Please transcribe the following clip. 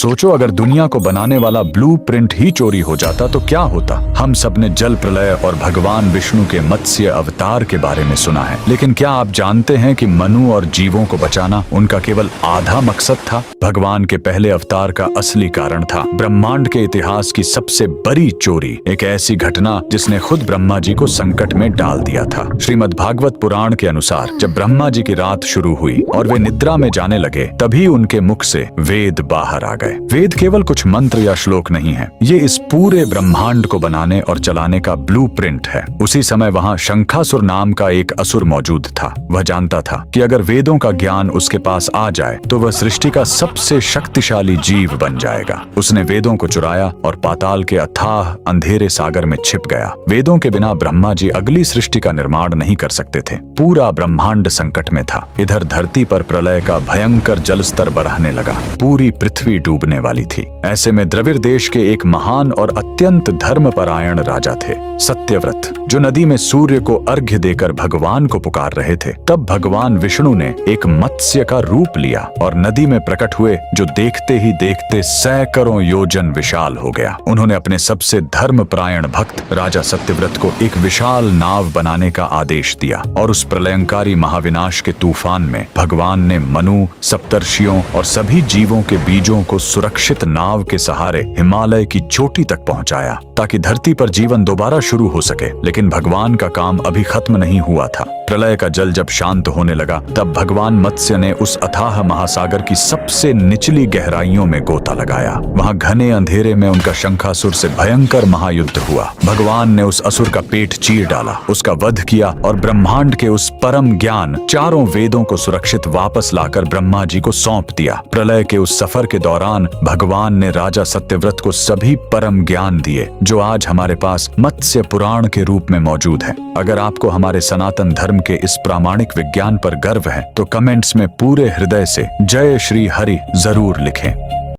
सोचो अगर दुनिया को बनाने वाला ब्लूप्रिंट ही चोरी हो जाता तो क्या होता। हम सब ने जल प्रलय और भगवान विष्णु के मत्स्य अवतार के बारे में सुना है, लेकिन क्या आप जानते हैं कि मनु और जीवों को बचाना उनका केवल आधा मकसद था। भगवान के पहले अवतार का असली कारण था ब्रह्मांड के इतिहास की सबसे बड़ी चोरी, एक ऐसी घटना जिसने खुद ब्रह्मा जी को संकट में डाल दिया था। श्रीमद् भागवत पुराण के अनुसार जब ब्रह्मा जी की रात शुरू हुई और वे निद्रा में जाने लगे, तभी उनके मुख से वेद बाहर आ गए। वेद केवल कुछ मंत्र या श्लोक नहीं है, ये इस पूरे ब्रह्मांड को बनाने और चलाने का ब्लूप्रिंट है। उसी समय वहाँ शंखासुर नाम का एक असुर मौजूद था। वह जानता था कि अगर वेदों का ज्ञान उसके पास आ जाए तो वह सृष्टि का सबसे शक्तिशाली जीव बन जाएगा। उसने वेदों को चुराया और पाताल के अथाह अंधेरे सागर में छिप गया। वेदों के बिना ब्रह्मा जी अगली सृष्टि का निर्माण नहीं कर सकते थे। पूरा ब्रह्मांड संकट में था। इधर धरती पर प्रलय का भयंकर जलस्तर बढ़ने लगा, पूरी पृथ्वी डूबने वाली थी। ऐसे में द्रविड़ देश के एक महान और अत्यंत धर्मपरायण राजा थे, सत्यव्रत, जो नदी में सूर्य को अर्घ्य देकर भगवान को पुकार रहे थे। तब भगवान विष्णु ने एक मत्स्य का रूप लिया और नदी में प्रकट हुए, जो देखते ही देखते सैकड़ों योजन विशाल हो गया। उन्होंने अपने सबसे धर्मपरायण भक्त राजा सत्यव्रत को एक विशाल नाव बनाने का आदेश दिया और उस प्रलयंकारी महाविनाश के तूफान में भगवान ने मनु, सप्तर्षियों और सभी जीवों के बीजों को सुरक्षित नाव के सहारे हिमालय की चोटी तक पहुंचाया, ताकि धरती पर जीवन दोबारा शुरू हो सके। लेकिन भगवान का काम अभी खत्म नहीं हुआ था। प्रलय का जल जब शांत होने लगा, तब भगवान मत्स्य ने उस अथाह महासागर की सबसे निचली गहराइयों में गोता लगाया। वहां घने अंधेरे में उनका शंखासुर से भयंकर महायुद्ध हुआ। भगवान ने उस असुर का पेट चीर डाला, उसका वध किया और ब्रह्मांड के उस परम ज्ञान, चारों वेदों को सुरक्षित वापस लाकर ब्रह्मा जी को सौंप दिया। प्रलय के उस सफर के दौरान भगवान ने राजा सत्यव्रत को सभी परम ज्ञान दिए, जो आज हमारे पास मत्स्य पुराण के रूप में मौजूद है। अगर आपको हमारे सनातन धर्म के इस प्रामाणिक विज्ञान पर गर्व है तो कमेंट्स में पूरे हृदय से जय श्री हरि जरूर लिखें।